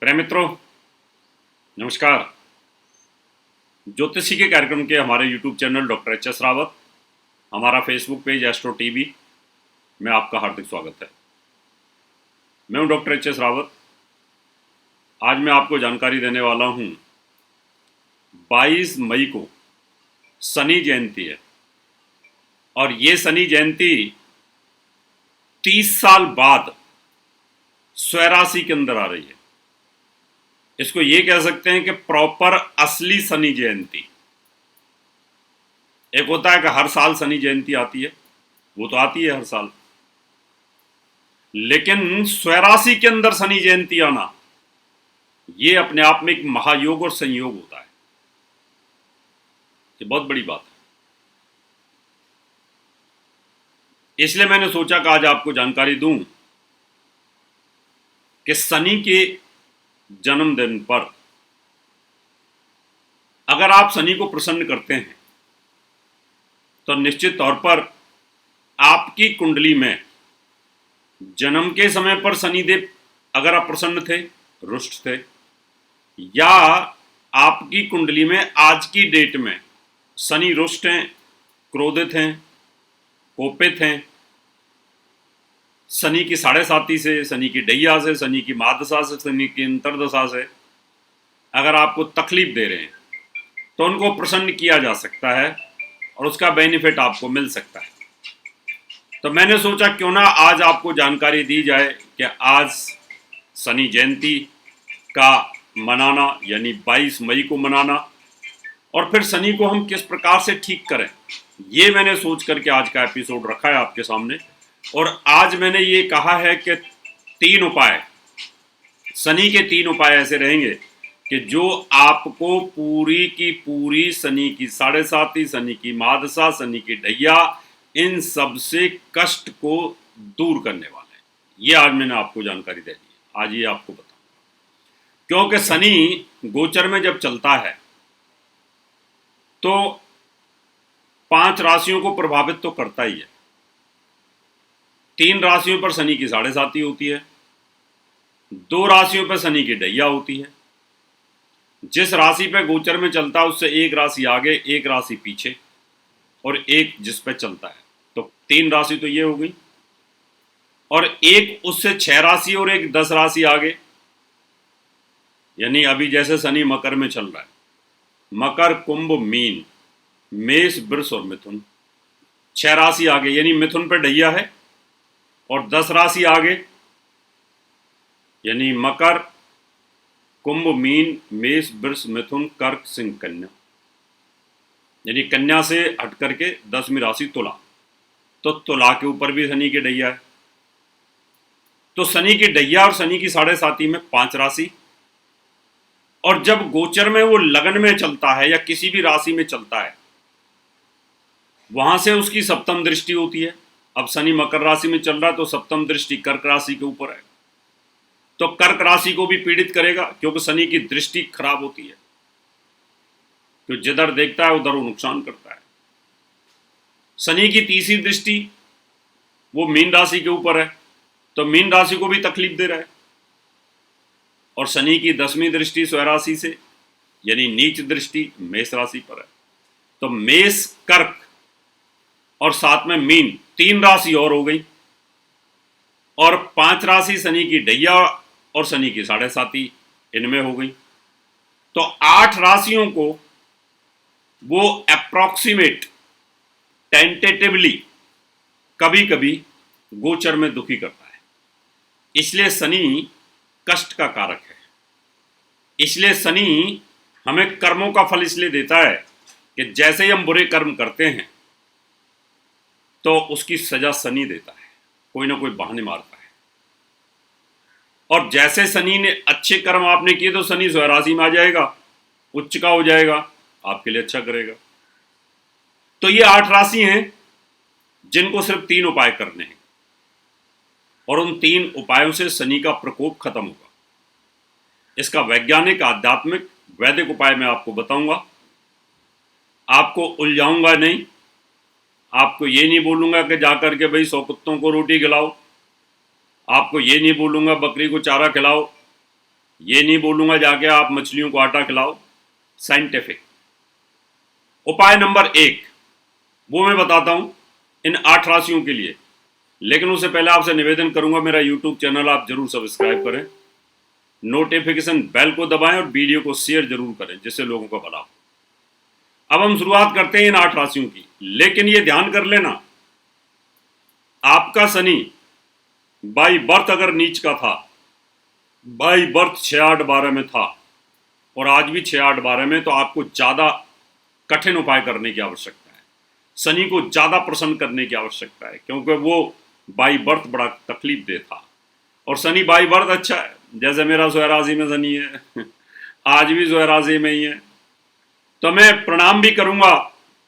प्रिय मित्रों, नमस्कार। ज्योतिषी के कार्यक्रम के हमारे YouTube channel doctor HS. Rawat, हमारा फेसबुक पेज एस्ट्रो टीवी में आपका हार्दिक स्वागत है। मैं हूं डॉक्टर एच.एस. रावत। आज मैं आपको जानकारी देने वाला हूं 22 मई को शनि जयंती है और ये शनि जयंती 30 साल बाद स्वराशि के अंदर आ रही है। इसको ये कह सकते हैं कि प्रॉपर असली शनि जयंती। एक होता है कि हर साल शनि जयंती आती है, वो तो आती है हर साल, लेकिन स्वराशि के अंदर शनि जयंती आना ये अपने आप में एक महायोग और संयोग होता है। ये बहुत बड़ी बात है। इसलिए मैंने सोचा कि आज आपको जानकारी दूं कि शनि के जन्मदिन पर अगर आप शनि को प्रसन्न करते हैं तो निश्चित तौर पर आपकी कुंडली में जन्म के समय पर शनिदेव अगर आप प्रसन्न थे, रुष्ट थे, या आपकी कुंडली में आज की डेट में शनि रुष्ट हैं, क्रोधित हैं, कोपित हैं, शनि की साढ़े साती से, शनि की डैया से, शनि की महादशा से, शनि की अंतरदशा से अगर आपको तकलीफ दे रहे हैं तो उनको प्रसन्न किया जा सकता है और उसका बेनिफिट आपको मिल सकता है। तो मैंने सोचा क्यों ना आज आपको जानकारी दी जाए कि आज शनि जयंती का मनाना यानी 22 मई को मनाना और फिर शनि को हम किस प्रकार से ठीक करें, ये मैंने सोच करके आज का एपिसोड रखा है आपके सामने। और आज मैंने ये कहा है कि 3 उपाय, शनि के 3 उपाय ऐसे रहेंगे कि जो आपको पूरी की पूरी शनि की साढ़े साती, शनि की महादशा, शनि की ढैया, इन सब से कष्ट को दूर करने वाले हैं। ये आज मैंने आपको जानकारी दे दी, आज ये आपको बताऊंगा। क्योंकि शनि गोचर में जब चलता है तो 5 राशियों को प्रभावित तो करता ही है। 3 राशियों पर शनि की साढ़े साती होती है, 2 राशियों पर शनि की ढैया होती है। जिस राशि पे गोचर में चलता है उससे एक राशि आगे, एक राशि पीछे और एक जिस पे चलता है, तो 3 राशि तो ये हो गई, और एक उससे 6 राशि और एक 10 राशि आगे। यानी अभी जैसे शनि मकर में चल रहा है, मकर, कुंभ, मीन, मेष, वृष और मिथुन, 6 राशि आगे, यानी मिथुन पे ढैया है, और 10 राशि आगे यानी मकर, कुंभ, मीन, मेष, वृष, मिथुन, कर्क, सिंह, कन्या, यानी कन्या से हट करके 10वीं राशि तुला। तो तुला के ऊपर भी शनि की ढैया है। तो शनि की ढैया और शनि की साढ़े साती में 5 राशि, और जब गोचर में वो लगन में चलता है या किसी भी राशि में चलता है वहां से उसकी सप्तम दृष्टि होती है। अब शनि मकर राशि में चल रहा है तो सप्तम दृष्टि कर्क राशि के ऊपर है, तो कर्क राशि को भी पीड़ित करेगा क्योंकि शनि की दृष्टि खराब होती है, तो जिधर देखता है उधर वो नुकसान करता है। शनि की तीसरी दृष्टि वो मीन राशि के ऊपर है, तो मीन राशि को भी तकलीफ दे रहा है। और शनि की 10वीं दृष्टि स्वराशि से यानी नीच दृष्टि मेष राशि पर है, तो मेष, कर्क और साथ में मीन 3 राशि और हो गई, और 5 राशि शनि की ढैया और शनि की साढ़े साती इनमें हो गई। तो 8 राशियों को वो अप्रॉक्सीमेट, टेंटेटिवली कभी कभी गोचर में दुखी करता है। इसलिए शनि कष्ट का कारक है। इसलिए शनि हमें कर्मों का फल इसलिए देता है कि जैसे ही हम बुरे कर्म करते हैं तो उसकी सजा शनि देता है, कोई ना कोई बहाने मारता है। और जैसे शनि ने अच्छे कर्म आपने किए तो शनि स्वराशि में आ जाएगा, उच्च का हो जाएगा, आपके लिए अच्छा करेगा। तो ये 8 राशि हैं जिनको सिर्फ 3 उपाय करने हैं, और उन 3 उपायों से शनि का प्रकोप खत्म होगा। इसका वैज्ञानिक, आध्यात्मिक, वैदिक उपाय मैं आपको बताऊंगा। आपको उलझाऊंगा नहीं, आपको ये नहीं बोलूंगा कि जाकर के भाई 100 कुत्तों को रोटी खिलाओ, आपको ये नहीं बोलूंगा बकरी को चारा खिलाओ, ये नहीं बोलूंगा जाके आप मछलियों को आटा खिलाओ, साइंटिफिक। उपाय नंबर 1 वो मैं बताता हूं इन 8 राशियों के लिए, लेकिन उससे पहले आपसे निवेदन करूंगा मेरा यूट्यूब चैनल आप जरूर सब्सक्राइब करें, नोटिफिकेशन बेल को दबाएं और वीडियो को शेयर जरूर करें जिससे लोगों को भला हो। अब हम शुरुआत करते हैं इन 8 राशियों की, लेकिन ये ध्यान कर लेना आपका शनि बाई बर्थ अगर नीच का था, बाई बर्थ 6, 8, 12 में था और आज भी 6, 8, 12 में, तो आपको ज़्यादा कठिन उपाय करने की आवश्यकता है, शनि को ज़्यादा प्रसन्न करने की आवश्यकता है, क्योंकि वो बाई बर्थ बड़ा तकलीफ दे था। और शनि बाई बर्थ अच्छा है, जैसे मेरा स्वराशि में शनि है आज भी स्वराशि में ही है, तो मैं प्रणाम भी करूंगा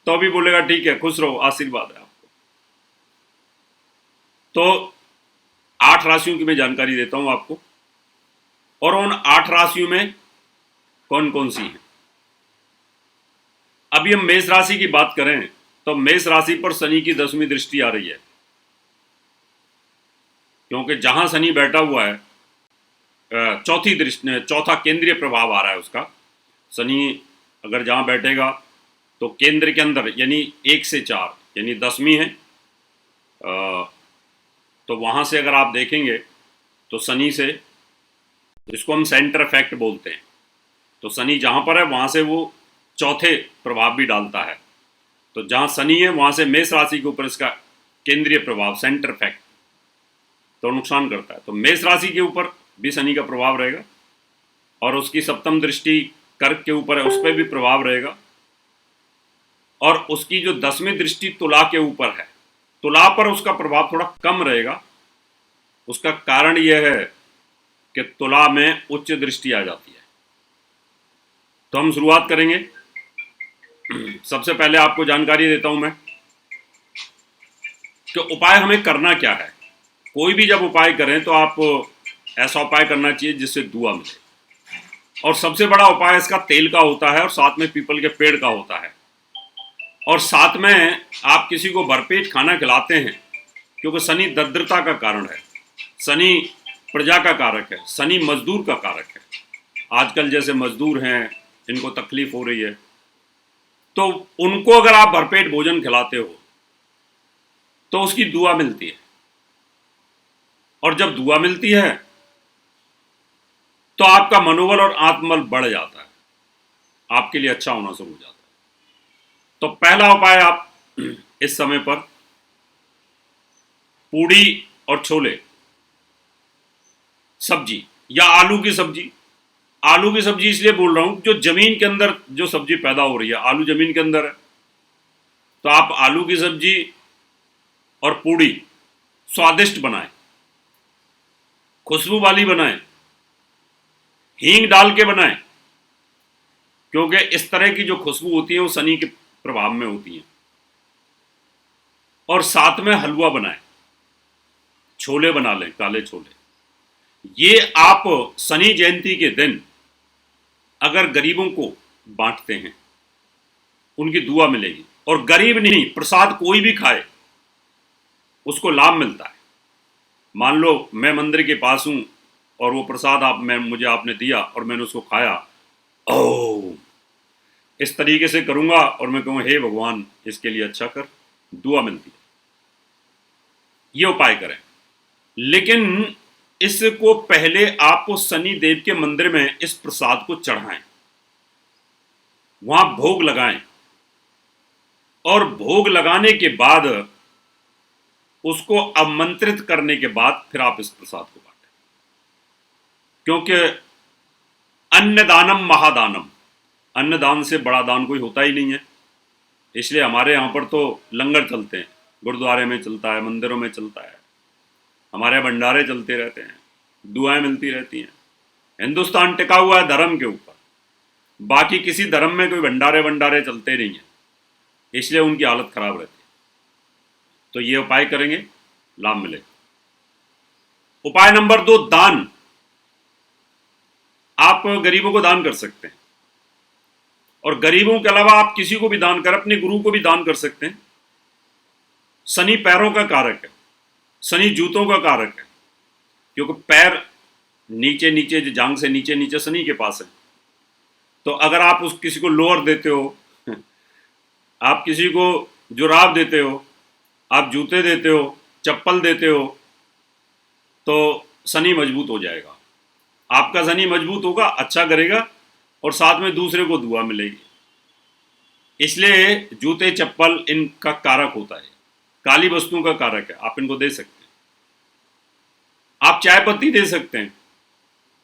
तो भी बोलेगा ठीक है खुश रहो, आशीर्वाद है आपको। तो 8 राशियों की मैं जानकारी देता हूं आपको, और उन 8 राशियों में कौन कौन सी है। अभी हम मेष राशि की बात करें तो मेष राशि पर शनि की 10वीं दृष्टि आ रही है, क्योंकि जहां शनि बैठा हुआ है चौथी दृष्टि, चौथा केंद्रीय प्रभाव आ रहा है उसका। शनि अगर जहां बैठेगा तो केंद्र के अंदर यानी 1 से 4 यानी 10वीं है, तो वहां से अगर आप देखेंगे तो शनि से, जिसको हम सेंटर इफेक्ट बोलते हैं, तो शनि जहां पर है वहां से वो चौथे प्रभाव भी डालता है। तो जहां शनि है वहां से मेष राशि के ऊपर इसका केंद्रीय प्रभाव सेंटर इफेक्ट तो नुकसान करता है। तो मेष राशि के ऊपर भी शनि का प्रभाव रहेगा, और उसकी 7वीं दृष्टि कर्क के ऊपर है उस पर भी प्रभाव रहेगा, और उसकी जो 10वीं दृष्टि तुला के ऊपर है, तुला पर उसका प्रभाव थोड़ा कम रहेगा। उसका कारण यह है कि तुला में उच्च दृष्टि आ जाती है। तो हम शुरुआत करेंगे। सबसे पहले आपको जानकारी देता हूं मैं कि उपाय हमें करना क्या है। कोई भी जब उपाय करें तो आप ऐसा उपाय करना चाहिए जिससे दुआ मिले, और सबसे बड़ा उपाय इसका तेल का होता है और साथ में पीपल के पेड़ का होता है, और साथ में आप किसी को भरपेट खाना खिलाते हैं, क्योंकि शनि दरिद्रता का कारण है, शनि प्रजा का कारक है, शनि मजदूर का कारक है। आजकल जैसे मजदूर हैं इनको तकलीफ हो रही है, तो उनको अगर आप भरपेट भोजन खिलाते हो तो उसकी दुआ मिलती है, और जब दुआ मिलती है तो आपका मनोबल और आत्मबल बढ़ जाता है, आपके लिए अच्छा होना शुरू हो जाता है। तो पहला उपाय आप इस समय पर पूड़ी और छोले सब्जी या आलू की सब्जी, आलू की सब्जी इसलिए बोल रहा हूं जो जमीन के अंदर जो सब्जी पैदा हो रही है, आलू जमीन के अंदर है, तो आप आलू की सब्जी और पूड़ी स्वादिष्ट बनाएं, खुशबू वाली बनाएं, हींग डाल के बनाएं, क्योंकि इस तरह की जो खुशबू होती है वो शनि के प्रभाव में होती है। और साथ में हलवा बनाएं, छोले बना लें, काले छोले। ये आप शनि जयंती के दिन अगर गरीबों को बांटते हैं उनकी दुआ मिलेगी, और गरीब नहीं, प्रसाद कोई भी खाए उसको लाभ मिलता है। मान लो मैं मंदिर के पास हूं और वो प्रसाद मुझे आपने दिया और मैंने उसको खाया, ओ इस तरीके से करूंगा और मैं कहूँ हे भगवान इसके लिए अच्छा कर, दुआ मिलती है। ये उपाय करें, लेकिन इसको पहले आपको शनि देव के मंदिर में इस प्रसाद को चढ़ाएं, वहां भोग लगाएं, और भोग लगाने के बाद उसको आमंत्रित करने के बाद फिर आप इस प्रसाद को बांटें, क्योंकि अन्नदानम महादानम, अन्नदान से बड़ा दान कोई होता ही नहीं है। इसलिए हमारे यहाँ पर तो लंगर चलते हैं, गुरुद्वारे में चलता है, मंदिरों में चलता है, हमारे भंडारे चलते रहते हैं, दुआएं मिलती रहती हैं। हिंदुस्तान टिका हुआ है धर्म के ऊपर, बाकी किसी धर्म में कोई भंडारे चलते नहीं है, इसलिए उनकी हालत खराब रहती है। तो ये उपाय करेंगे, लाभ मिलेगा। उपाय नंबर 2, दान। आप गरीबों को दान कर सकते हैं, और गरीबों के अलावा आप किसी को भी दान कर, अपने गुरु को भी दान कर सकते हैं। शनि पैरों का कारक है, शनि जूतों का कारक है, क्योंकि पैर नीचे नीचे जो जांग से नीचे नीचे शनि के पास है। तो अगर आप उस किसी को लोअर देते हो, आप किसी को जुराब देते हो, आप जूते देते हो, चप्पल देते हो, तो शनि मजबूत हो जाएगा। आपका शनि मजबूत होगा, अच्छा करेगा और साथ में दूसरे को दुआ मिलेगी। इसलिए जूते चप्पल इनका कारक होता है, काली वस्तुओं का कारक है, आप इनको दे सकते हैं। आप चाय पत्ती दे सकते हैं,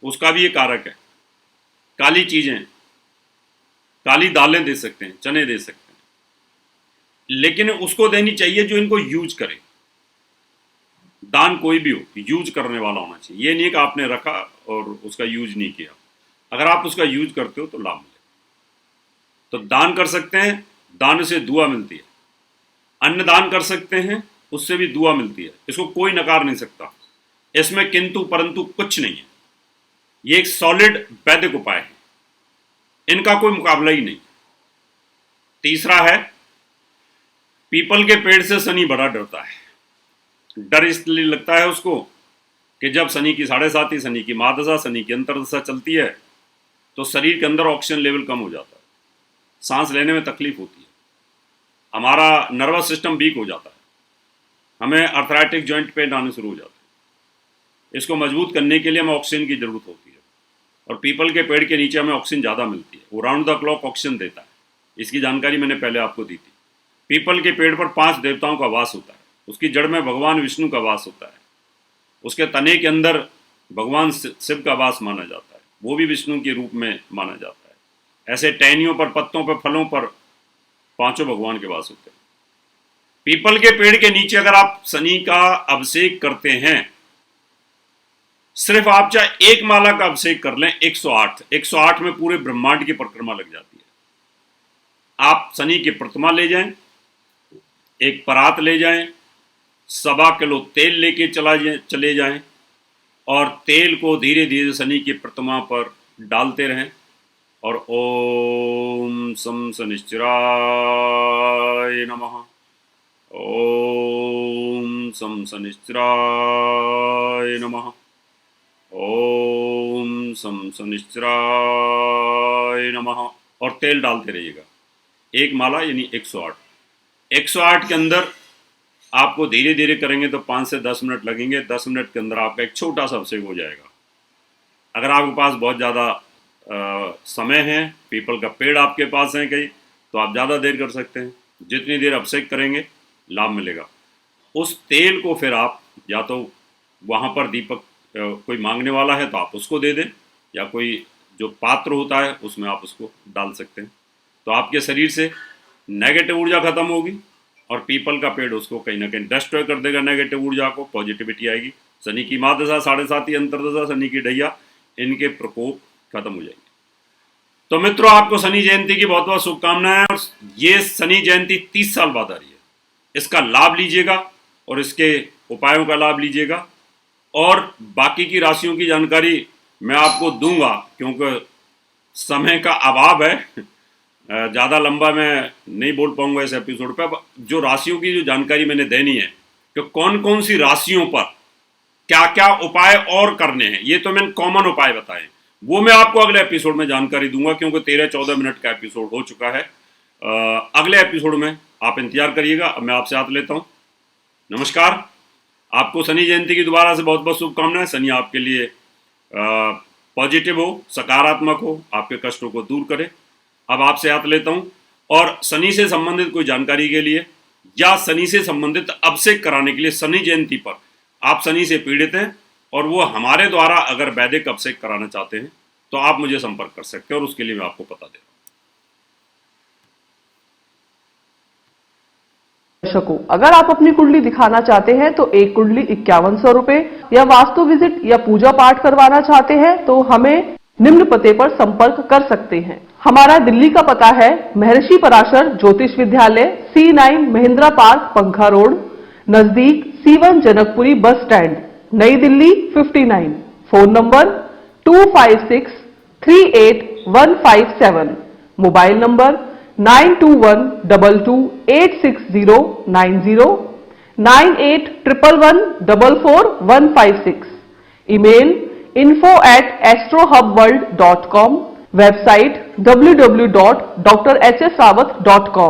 उसका भी ये कारक है। काली चीजें, काली दालें दे सकते हैं, चने दे सकते हैं, लेकिन उसको देनी चाहिए जो इनको यूज करे। दान कोई भी हो, यूज करने वाला होना चाहिए। ये नहीं कि आपने रखा और उसका यूज नहीं किया। अगर आप उसका यूज करते हो तो लाभ मिलेगा। तो दान कर सकते हैं, दान से दुआ मिलती है। अन्न दान कर सकते हैं, उससे भी दुआ मिलती है। इसको कोई नकार नहीं सकता। इसमें किंतु परंतु कुछ नहीं है। ये एक सॉलिड वैदिक उपाय है, इनका कोई मुकाबला ही नहीं। तीसरा है, पीपल के पेड़ से शनि बड़ा डरता है। डर इसलिए लगता है उसको कि जब शनि की 7.5, शनि की महादशा, शनि की अंतर्दशा चलती है तो शरीर के अंदर ऑक्सीजन लेवल कम हो जाता है, सांस लेने में तकलीफ होती है, हमारा नर्वस सिस्टम वीक हो जाता है, हमें अर्थराइटिक जॉइंट पेन आने शुरू हो जाते हैं। इसको मजबूत करने के लिए हमें ऑक्सीजन की जरूरत होती है और पीपल के पेड़ के नीचे हमें ऑक्सीजन ज़्यादा मिलती है। वो राउंड द क्लॉक ऑक्सीजन देता है। इसकी जानकारी मैंने पहले आपको दी थी। पीपल के पेड़ पर 5 देवताओं का वास होता है। उसकी जड़ में भगवान विष्णु का वास होता है। उसके तने के अंदर भगवान शिव का वास माना जाता है, वो भी विष्णु के रूप में माना जाता है। ऐसे टहनियों पर, पत्तों पर, फलों पर 5 भगवान के वास होते हैं। पीपल के पेड़ के नीचे अगर आप शनि का अभिषेक करते हैं, सिर्फ आप चाहे 1 माला का अभिषेक कर लें, 108 में पूरे ब्रह्मांड की परिक्रमा लग जाती है। आप शनि की प्रतिमा ले जाएं, एक परात ले जाएं, 1.25 किलो तेल लेके चले जाएं और तेल को धीरे धीरे शनि की प्रतिमा पर डालते रहें और ओम सम शनिश्चराय नमः, ओम सम शनिश्चराय नमः, ओम सम शनिश्चराय नमः, और तेल डालते रहिएगा। 1 माला यानी 108। 108 के अंदर आपको धीरे धीरे करेंगे तो 5 से 10 मिनट लगेंगे। 10 मिनट के अंदर आपका एक छोटा सा अभिषेक हो जाएगा। अगर आपके पास बहुत ज़्यादा समय है, पीपल का पेड़ आपके पास है कहीं, तो आप ज़्यादा देर कर सकते हैं। जितनी देर अभिषेक करेंगे लाभ मिलेगा। उस तेल को फिर आप या तो वहाँ पर दीपक कोई मांगने वाला है तो आप उसको दे दें, या कोई जो पात्र होता है उसमें आप उसको डाल सकते हैं। तो आपके शरीर से नेगेटिव ऊर्जा खत्म होगी और पीपल का पेड़ उसको कहीं ना कहीं डिस्ट्रॉय कर देगा नेगेटिव ऊर्जा को, पॉजिटिविटी आएगी। शनि की महादशा, 7.5 अंतर्दशा, शनि की ढैया, इनके प्रकोप खत्म हो जाएंगे। तो मित्रों, आपको शनि जयंती की बहुत बहुत शुभकामनाएं। और ये शनि जयंती 30 साल बाद आ रही है। इसका लाभ लीजिएगा और इसके उपायों का लाभ लीजिएगा। और बाकी की राशियों की जानकारी मैं आपको दूंगा, क्योंकि समय का अभाव है, ज़्यादा लंबा मैं नहीं बोल पाऊंगा इस एपिसोड पे। जो राशियों की जो जानकारी मैंने देनी है कि कौन कौन सी राशियों पर क्या क्या उपाय और करने हैं, ये तो मैंने कॉमन उपाय बताए, वो मैं आपको अगले एपिसोड में जानकारी दूंगा, क्योंकि 13-14 मिनट का एपिसोड हो चुका है। अगले एपिसोड में आप इंतजार करिएगा। अब मैं आपसे हाथ लेता हूँ। नमस्कार। आपको शनि जयंती की दोबारा से बहुत बहुत शुभकामनाएं। शनि आपके लिए पॉजिटिव हो, सकारात्मक हो, आपके कष्टों को दूर करे। अब आपसे हाथ लेता हूं। और शनि से संबंधित कोई जानकारी के लिए या शनि से संबंधित अभिषेक कराने के लिए, शनि जयंती पर आप शनि से पीड़ित हैं और वो हमारे द्वारा अगर वैदिक अभिषेक कराना चाहते हैं तो आप मुझे संपर्क कर सकते हैं, और उसके लिए मैं आपको बता दे रहा हूं। दर्शकों, अगर आप अपनी कुंडली दिखाना चाहते हैं तो एक कुंडली 5100 रुपए, या वास्तु विजिट या पूजा पाठ करवाना चाहते हैं तो हमें निम्न पते पर संपर्क कर सकते हैं। हमारा दिल्ली का पता है महर्षि पराशर ज्योतिष विद्यालय, C9 महिंद्रा पार्क, पंखा रोड, नजदीक C1 जनकपुरी बस स्टैंड, नई Delhi 59। Phone number 25638157, mobile number 9212286090, 9811144156, email info@astrohubworld.com, website www.drhsrawat.com।